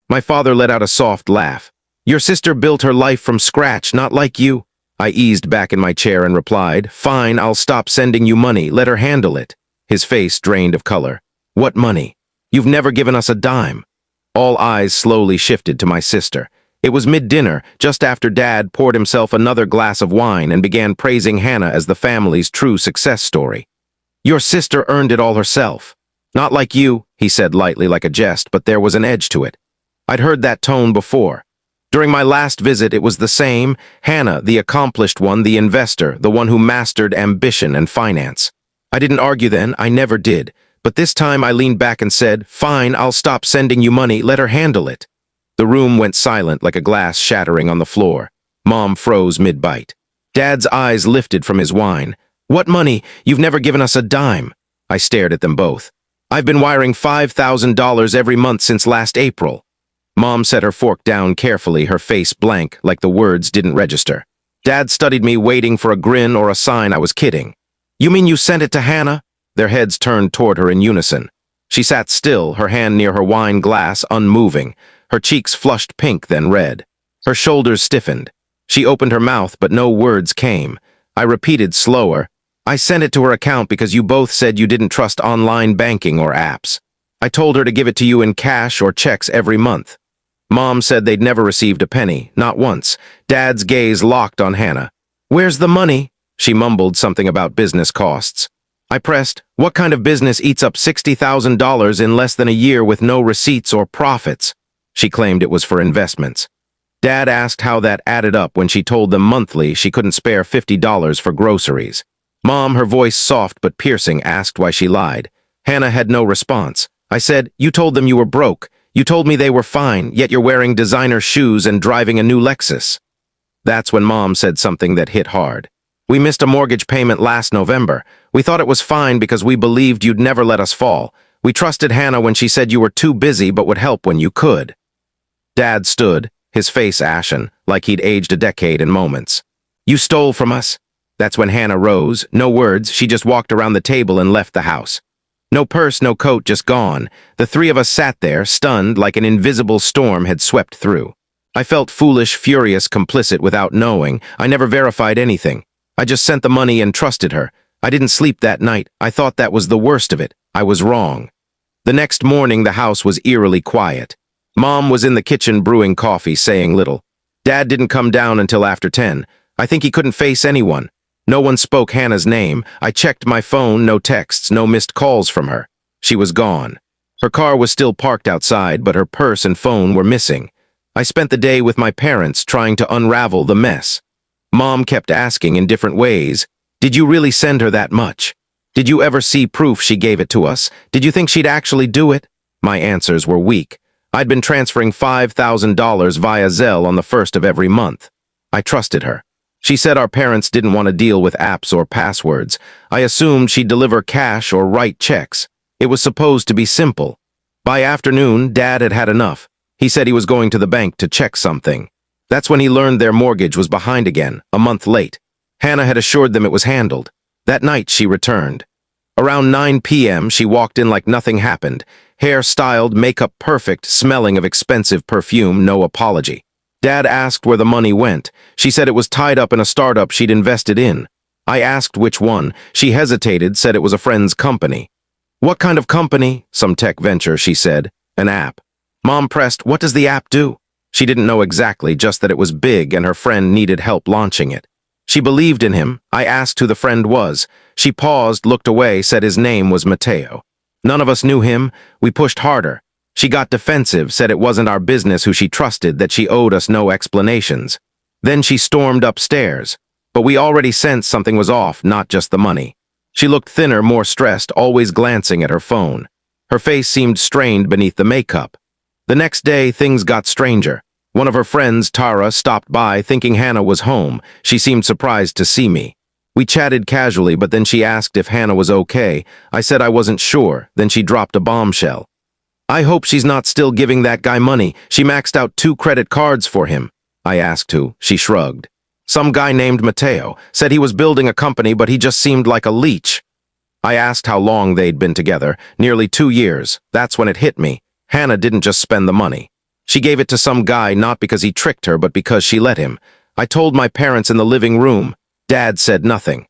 My father let out a soft laugh. Your sister built her life from scratch, not like you. I eased back in my chair and replied, Fine, I'll stop sending you money. Let her handle it. His face drained of color. What money? You've never given us a dime. All eyes slowly shifted to my sister. It was mid-dinner, just after Dad poured himself another glass of wine and began praising Hannah as the family's true success story. Your sister earned it all herself. Not like you, he said lightly like a jest, but there was an edge to it. I'd heard that tone before. During my last visit, it was the same. Hannah, the accomplished one, the investor, the one who mastered ambition and finance. I didn't argue then, I never did. But this time I leaned back and said, Fine, I'll stop sending you money, let her handle it. The room went silent like a glass shattering on the floor. Mom froze mid-bite. Dad's eyes lifted from his wine. What money? You've never given us a dime. I stared at them both. I've been wiring $5,000 every month since last April. Mom set her fork down carefully, her face blank, like the words didn't register. Dad studied me, waiting for a grin or a sign I was kidding. You mean you sent it to Hannah? Their heads turned toward her in unison. She sat still, her hand near her wine glass, unmoving. Her cheeks flushed pink, then red. Her shoulders stiffened. She opened her mouth, but no words came. I repeated slower. I sent it to her account because you both said you didn't trust online banking or apps. I told her to give it to you in cash or checks every month. Mom said they'd never received a penny, not once. Dad's gaze locked on Hannah. Where's the money? She mumbled something about business costs. I pressed, what kind of business eats up $60,000 in less than a year with no receipts or profits? She claimed it was for investments. Dad asked how that added up when she told them monthly she couldn't spare $50 for groceries. Mom, her voice soft but piercing, asked why she lied. Hannah had no response. I said, you told them you were broke. You told me they were fine, yet you're wearing designer shoes and driving a new Lexus. That's when Mom said something that hit hard. We missed a mortgage payment last November. We thought it was fine because we believed you'd never let us fall. We trusted Hannah when she said you were too busy but would help when you could. Dad stood, his face ashen, like he'd aged a decade in moments. You stole from us. That's when Hannah rose. No words, she just walked around the table and left the house. No purse, no coat, just gone. The three of us sat there, stunned, like an invisible storm had swept through. I felt foolish, furious, complicit without knowing. I never verified anything. I just sent the money and trusted her. I didn't sleep that night. I thought that was the worst of it. I was wrong. The next morning, the house was eerily quiet. Mom was in the kitchen brewing coffee, saying little. Dad didn't come down until after 10. I think he couldn't face anyone. No one spoke Hannah's name. I checked my phone, no texts, no missed calls from her. She was gone. Her car was still parked outside, but her purse and phone were missing. I spent the day with my parents trying to unravel the mess. Mom kept asking in different ways, did you really send her that much? Did you ever see proof she gave it to us? Did you think she'd actually do it? My answers were weak. I'd been transferring $5,000 via Zelle on the first of every month. I trusted her. She said our parents didn't want to deal with apps or passwords. I assumed she'd deliver cash or write checks. It was supposed to be simple. By afternoon, Dad had had enough. He said he was going to the bank to check something. That's when he learned their mortgage was behind again, a month late. Hannah had assured them it was handled. That night, she returned. Around 9 p.m., she walked in like nothing happened. Hair styled, makeup perfect, smelling of expensive perfume, no apology. Dad asked where the money went. She said it was tied up in a startup she'd invested in. I asked which one. She hesitated, said it was a friend's company. What kind of company? Some tech venture, she said. An app. Mom pressed, what does the app do? She didn't know exactly, just that it was big and her friend needed help launching it. She believed in him. I asked who the friend was. She paused, looked away, said his name was Mateo. None of us knew him. We pushed harder. She got defensive, said it wasn't our business who she trusted, that she owed us no explanations. Then she stormed upstairs. But we already sensed something was off, not just the money. She looked thinner, more stressed, always glancing at her phone. Her face seemed strained beneath the makeup. The next day, things got stranger. One of her friends, Tara, stopped by, thinking Hannah was home. She seemed surprised to see me. We chatted casually, but then she asked if Hannah was okay. I said I wasn't sure. Then she dropped a bombshell. I hope she's not still giving that guy money. She maxed out 2 credit cards for him. I asked who. She shrugged. Some guy named Mateo. Said he was building a company, but he just seemed like a leech. I asked how long they'd been together. Nearly 2 years. That's when it hit me. Hannah didn't just spend the money. She gave it to some guy not because he tricked her, but because she let him. I told my parents in the living room. Dad said nothing.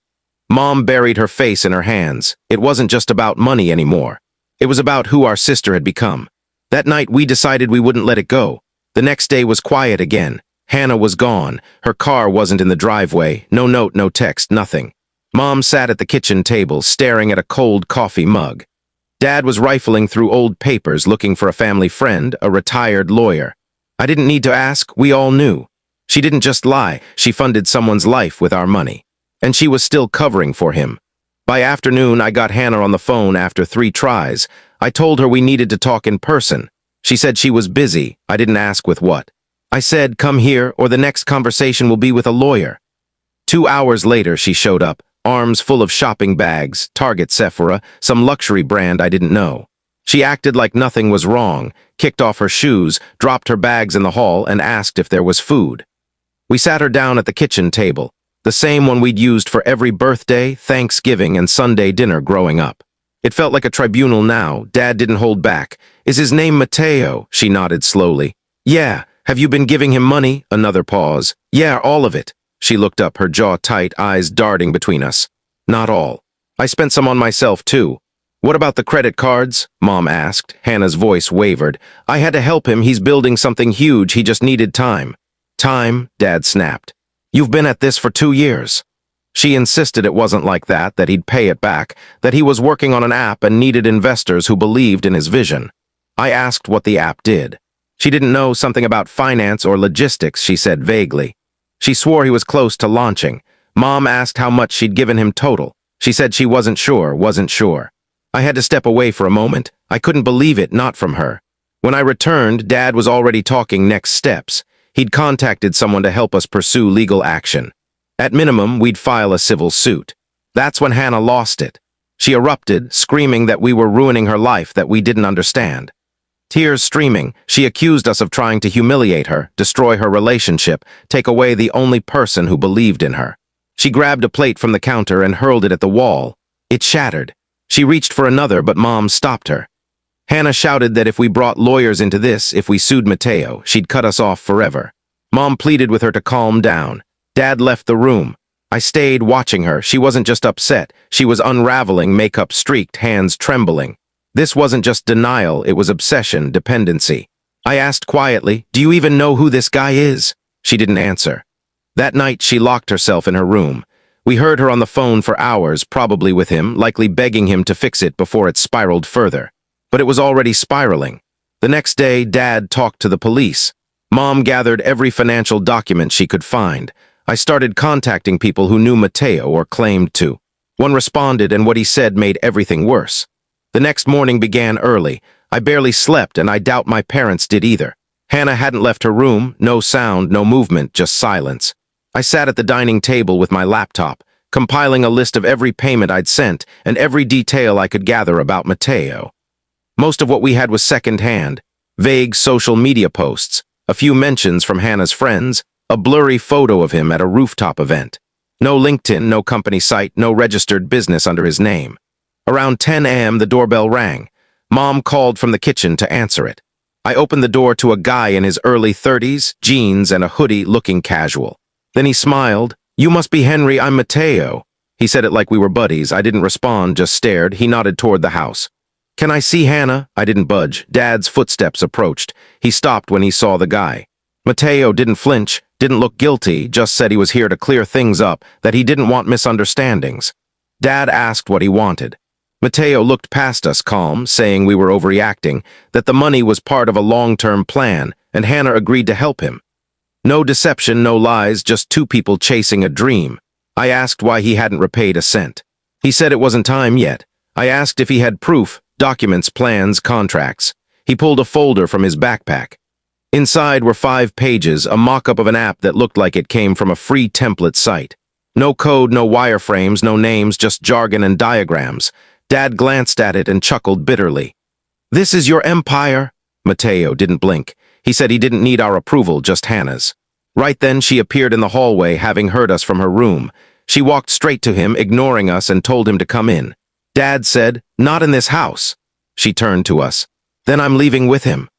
Mom buried her face in her hands. It wasn't just about money anymore. It was about who our sister had become. That night we decided we wouldn't let it go. The next day was quiet again. Hannah was gone. Her car wasn't in the driveway. No note, no text, nothing. Mom sat at the kitchen table, staring at a cold coffee mug. Dad was rifling through old papers looking for a family friend, a retired lawyer. I didn't need to ask, we all knew. She didn't just lie, she funded someone's life with our money. And she was still covering for him. By afternoon, I got Hannah on the phone after 3 tries. I told her we needed to talk in person. She said she was busy. I didn't ask with what. I said, come here, or the next conversation will be with a lawyer. 2 hours later, she showed up, arms full of shopping bags, Target, Sephora, some luxury brand I didn't know. She acted like nothing was wrong, kicked off her shoes, dropped her bags in the hall, and asked if there was food. We sat her down at the kitchen table, the same one we'd used for every birthday, Thanksgiving, and Sunday dinner growing up. It felt like a tribunal now. Dad didn't hold back. Is his name Mateo? She nodded slowly. Yeah. Have you been giving him money? Another pause. Yeah, all of it. She looked up, her jaw tight, eyes darting between us. Not all. I spent some on myself, too. What about the credit cards? Mom asked. Hannah's voice wavered. I had to help him. He's building something huge. He just needed time. Time? Dad snapped. You've been at this for 2 years. She insisted it wasn't like that he'd pay it back, that he was working on an app and needed investors who believed in his vision. I asked what the app did. She didn't know, something about finance or logistics, she said vaguely. She swore he was close to launching. Mom asked how much she'd given him total. She said she wasn't sure. I had to step away for a moment. I couldn't believe it, not from her. When I returned, Dad was already talking next steps. He'd contacted someone to help us pursue legal action. At minimum, we'd file a civil suit. That's when Hannah lost it. She erupted, screaming that we were ruining her life, that we didn't understand. Tears streaming, she accused us of trying to humiliate her, destroy her relationship, take away the only person who believed in her. She grabbed a plate from the counter and hurled it at the wall. It shattered. She reached for another, but Mom stopped her. Hannah shouted that if we brought lawyers into this, if we sued Mateo, she'd cut us off forever. Mom pleaded with her to calm down. Dad left the room. I stayed watching her. She wasn't just upset. She was unraveling, makeup streaked, hands trembling. This wasn't just denial, it was obsession, dependency. I asked quietly, do you even know who this guy is? She didn't answer. That night, she locked herself in her room. We heard her on the phone for hours, probably with him, likely begging him to fix it before it spiraled further. But it was already spiraling. The next day, Dad talked to the police. Mom gathered every financial document she could find. I started contacting people who knew Mateo or claimed to. One responded, and what he said made everything worse. The next morning began early. I barely slept, and I doubt my parents did either. Hannah hadn't left her room, no sound, no movement, just silence. I sat at the dining table with my laptop, compiling a list of every payment I'd sent and every detail I could gather about Mateo. Most of what we had was second-hand, vague social media posts, a few mentions from Hannah's friends, a blurry photo of him at a rooftop event. No LinkedIn, no company site, no registered business under his name. Around 10 a.m., the doorbell rang. Mom called from the kitchen to answer it. I opened the door to a guy in his early 30s, jeans and a hoodie, looking casual. Then he smiled. You must be Henry, I'm Mateo. He said it like we were buddies. I didn't respond, just stared. He nodded toward the house. Can I see Hannah? I didn't budge. Dad's footsteps approached. He stopped when he saw the guy. Mateo didn't flinch, didn't look guilty, just said he was here to clear things up, that he didn't want misunderstandings. Dad asked what he wanted. Mateo looked past us calm, saying we were overreacting, that the money was part of a long-term plan, and Hannah agreed to help him. No deception, no lies, just 2 people chasing a dream. I asked why he hadn't repaid a cent. He said it wasn't time yet. I asked if he had proof, documents, plans, contracts. He pulled a folder from his backpack. Inside were 5 pages, a mock-up of an app that looked like it came from a free template site. No code, no wireframes, no names, just jargon and diagrams. Dad glanced at it and chuckled bitterly. This is your empire? Mateo didn't blink. He said he didn't need our approval, just Hannah's. Right then, she appeared in the hallway, having heard us from her room. She walked straight to him, ignoring us, and told him to come in. Dad said, not in this house. She turned to us. Then I'm leaving with him.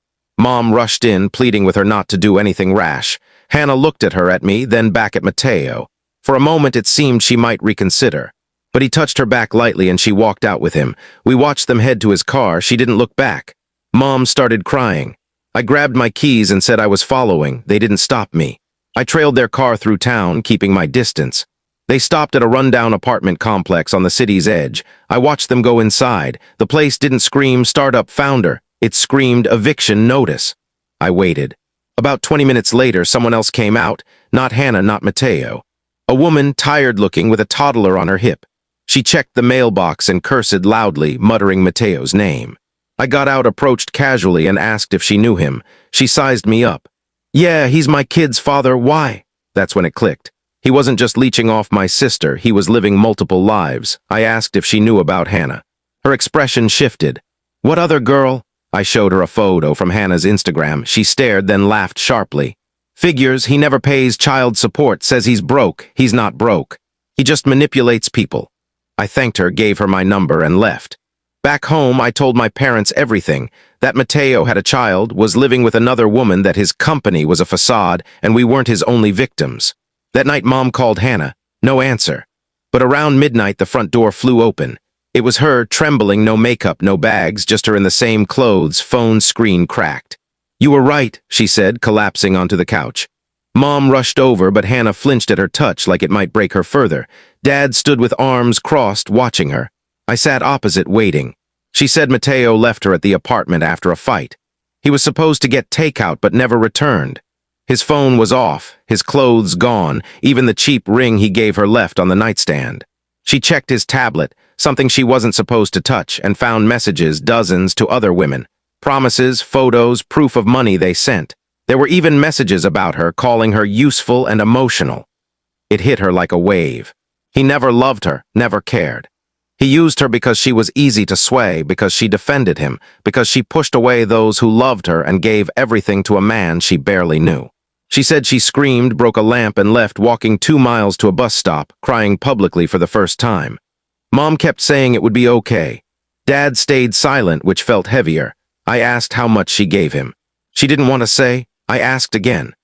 Mom rushed in, pleading with her not to do anything rash. Hannah looked at me, then back at Mateo. For a moment it seemed she might reconsider. But he touched her back lightly and she walked out with him. We watched them head to his car. She didn't look back. Mom started crying. I grabbed my keys and said I was following. They didn't stop me. I trailed their car through town, keeping my distance. They stopped at a rundown apartment complex on the city's edge. I watched them go inside. The place didn't scream "Startup Founder." It screamed "Eviction Notice." I waited. About 20 minutes later, someone else came out. Not Hannah, not Mateo. A woman, tired-looking, with a toddler on her hip. She checked the mailbox and cursed loudly, muttering Mateo's name. I got out, approached casually, and asked if she knew him. She sized me up. "Yeah, he's my kid's father. Why?" That's when it clicked. He wasn't just leeching off my sister, he was living multiple lives. I asked if she knew about Hannah. Her expression shifted. "What other girl?" I showed her a photo from Hannah's Instagram. She stared, then laughed sharply. "Figures, he never pays child support, says he's broke. He's not broke. He just manipulates people." I thanked her, gave her my number, and left. Back home, I told my parents everything. That Mateo had a child, was living with another woman, that his company was a facade, and we weren't his only victims. That night, Mom called Hannah. No answer. But around midnight, the front door flew open. It was her, trembling, no makeup, no bags, just her in the same clothes, phone screen cracked. "You were right," she said, collapsing onto the couch. Mom rushed over, but Hannah flinched at her touch like it might break her further. Dad stood with arms crossed, watching her. I sat opposite, waiting. She said Mateo left her at the apartment after a fight. He was supposed to get takeout, but never returned. His phone was off, his clothes gone, even the cheap ring he gave her left on the nightstand. She checked his tablet, something she wasn't supposed to touch, and found messages, dozens, to other women. Promises, photos, proof of money they sent. There were even messages about her, calling her useful and emotional. It hit her like a wave. He never loved her, never cared. He used her because she was easy to sway, because she defended him, because she pushed away those who loved her and gave everything to a man she barely knew. She said she screamed, broke a lamp, and left, walking 2 miles to a bus stop, crying publicly for the first time. Mom kept saying it would be okay. Dad stayed silent, which felt heavier. I asked how much she gave him. She didn't want to say. I asked again.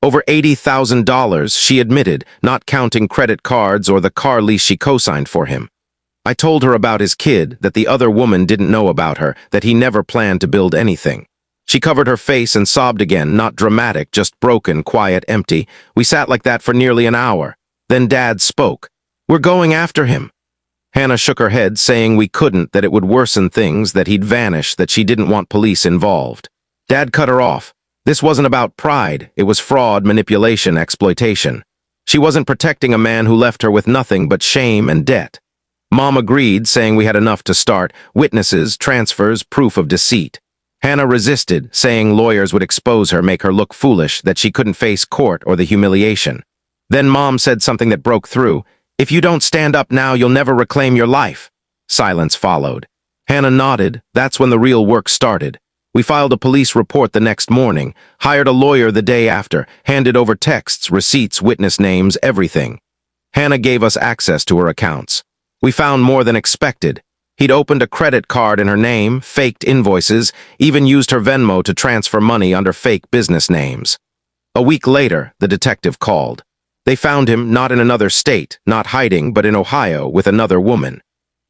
Over $80,000, she admitted, not counting credit cards or the car lease she co-signed for him. I told her about his kid, that the other woman didn't know about her, that he never planned to build anything. She covered her face and sobbed again, not dramatic, just broken, quiet, empty. We sat like that for nearly an hour. Then Dad spoke. "We're going after him." Hannah shook her head, saying we couldn't, that it would worsen things, that he'd vanish, that she didn't want police involved. Dad cut her off. This wasn't about pride. It was fraud, manipulation, exploitation. She wasn't protecting a man who left her with nothing but shame and debt. Mom agreed, saying we had enough to start. Witnesses, transfers, proof of deceit. Hannah resisted, saying lawyers would expose her, make her look foolish, that she couldn't face court or the humiliation. Then Mom said something that broke through. "If you don't stand up now, you'll never reclaim your life." Silence followed. Hannah nodded. That's when the real work started. We filed a police report the next morning, hired a lawyer the day after, handed over texts, receipts, witness names, everything. Hannah gave us access to her accounts. We found more than expected. He'd opened a credit card in her name, faked invoices, even used her Venmo to transfer money under fake business names. A week later, the detective called. They found him not in another state, not hiding, but in Ohio with another woman.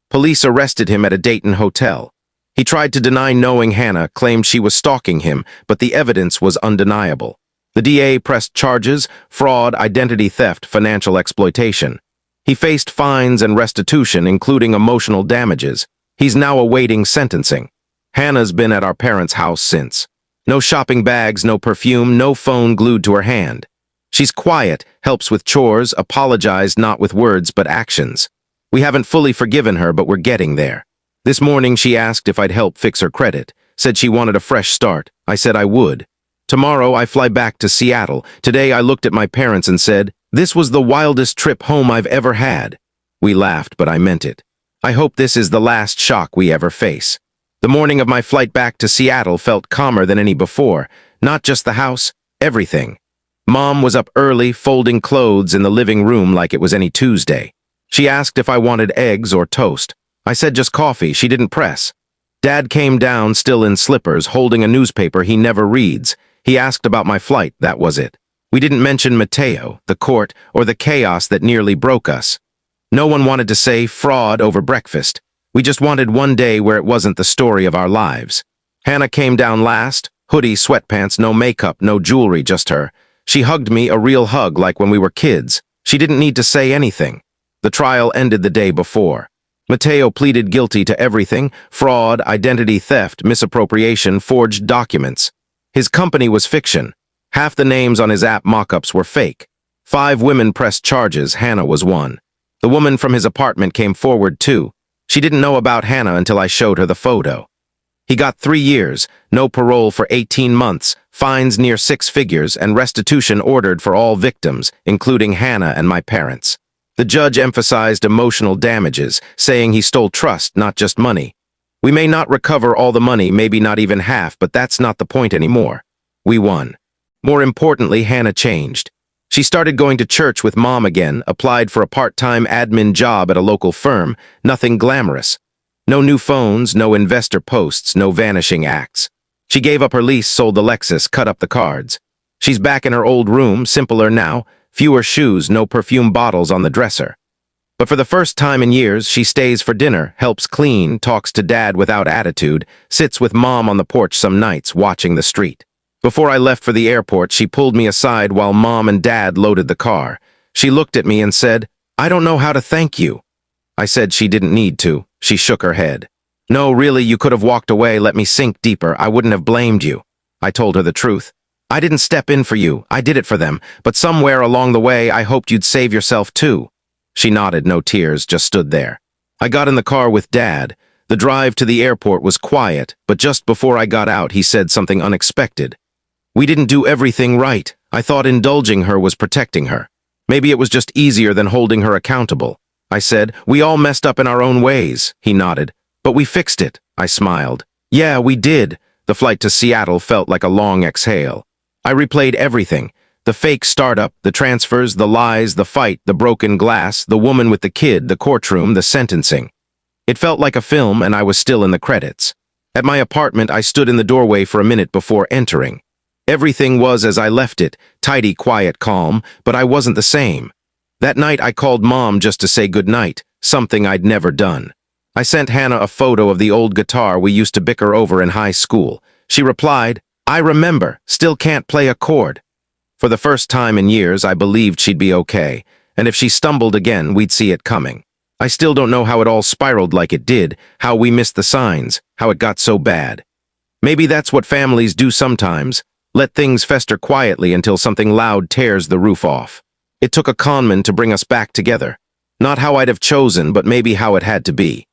Police arrested him at a Dayton hotel. He tried to deny knowing Hannah, claimed she was stalking him, but the evidence was undeniable. The DA pressed charges: fraud, identity theft, financial exploitation. He faced fines and restitution, including emotional damages. He's now awaiting sentencing. Hannah's been at our parents' house since. No shopping bags, no perfume, no phone glued to her hand. She's quiet, helps with chores, apologized not with words but actions. We haven't fully forgiven her, but we're getting there. This morning she asked if I'd help fix her credit, said she wanted a fresh start. I said I would. Tomorrow I fly back to Seattle. Today I looked at my parents and said, "This was the wildest trip home I've ever had." We laughed, but I meant it. I hope this is the last shock we ever face. The morning of my flight back to Seattle felt calmer than any before. Not just the house, everything. Mom was up early, folding clothes in the living room like it was any Tuesday. She asked if I wanted eggs or toast. I said just coffee. She didn't press. Dad came down, still in slippers, holding a newspaper he never reads. He asked about my flight, that was it. We didn't mention Mateo, the court, or the chaos that nearly broke us. No one wanted to say fraud over breakfast. We just wanted one day where it wasn't the story of our lives. Hannah came down last, hoodie, sweatpants, no makeup, no jewelry, just her. She hugged me, a real hug like when we were kids. She didn't need to say anything. The trial ended the day before. Mateo pleaded guilty to everything: fraud, identity theft, misappropriation, forged documents. His company was fiction. Half the names on his app mock-ups were fake. 5 women pressed charges, Hannah was one. The woman from his apartment came forward too. She didn't know about Hannah until I showed her the photo. He got 3 years, no parole for 18 months, fines near 6 figures, and restitution ordered for all victims, including Hannah and my parents. The judge emphasized emotional damages, saying he stole trust, not just money. We may not recover all the money, maybe not even half, but that's not the point anymore. We won. More importantly, Hannah changed. She started going to church with Mom again, applied for a part-time admin job at a local firm, nothing glamorous. No new phones, no investor posts, no vanishing acts. She gave up her lease, sold the Lexus, cut up the cards. She's back in her old room, simpler now, fewer shoes, no perfume bottles on the dresser. But for the first time in years, she stays for dinner, helps clean, talks to Dad without attitude, sits with Mom on the porch some nights, watching the street. Before I left for the airport, she pulled me aside while Mom and Dad loaded the car. She looked at me and said, "I don't know how to thank you." I said she didn't need to. She shook her head. "No, really, you could have walked away, let me sink deeper. I wouldn't have blamed you." I told her the truth. "I didn't step in for you. I did it for them. But somewhere along the way, I hoped you'd save yourself too." She nodded, no tears, just stood there. I got in the car with Dad. The drive to the airport was quiet, but just before I got out, he said something unexpected. "We didn't do everything right. I thought indulging her was protecting her. Maybe it was just easier than holding her accountable." I said, "We all messed up in our own ways." He nodded. "But we fixed it." I smiled. "Yeah, we did." The flight to Seattle felt like a long exhale. I replayed everything. The fake startup, the transfers, the lies, the fight, the broken glass, the woman with the kid, the courtroom, the sentencing. It felt like a film, and I was still in the credits. At my apartment, I stood in the doorway for a minute before entering. Everything was as I left it, tidy, quiet, calm, but I wasn't the same. That night, I called Mom just to say goodnight, something I'd never done. I sent Hannah a photo of the old guitar we used to bicker over in high school. She replied, "I remember, still can't play a chord." For the first time in years, I believed she'd be okay, and if she stumbled again, we'd see it coming. I still don't know how it all spiraled like it did, how we missed the signs, how it got so bad. Maybe that's what families do sometimes, let things fester quietly until something loud tears the roof off. It took a conman to bring us back together. Not how I'd have chosen, but maybe how it had to be.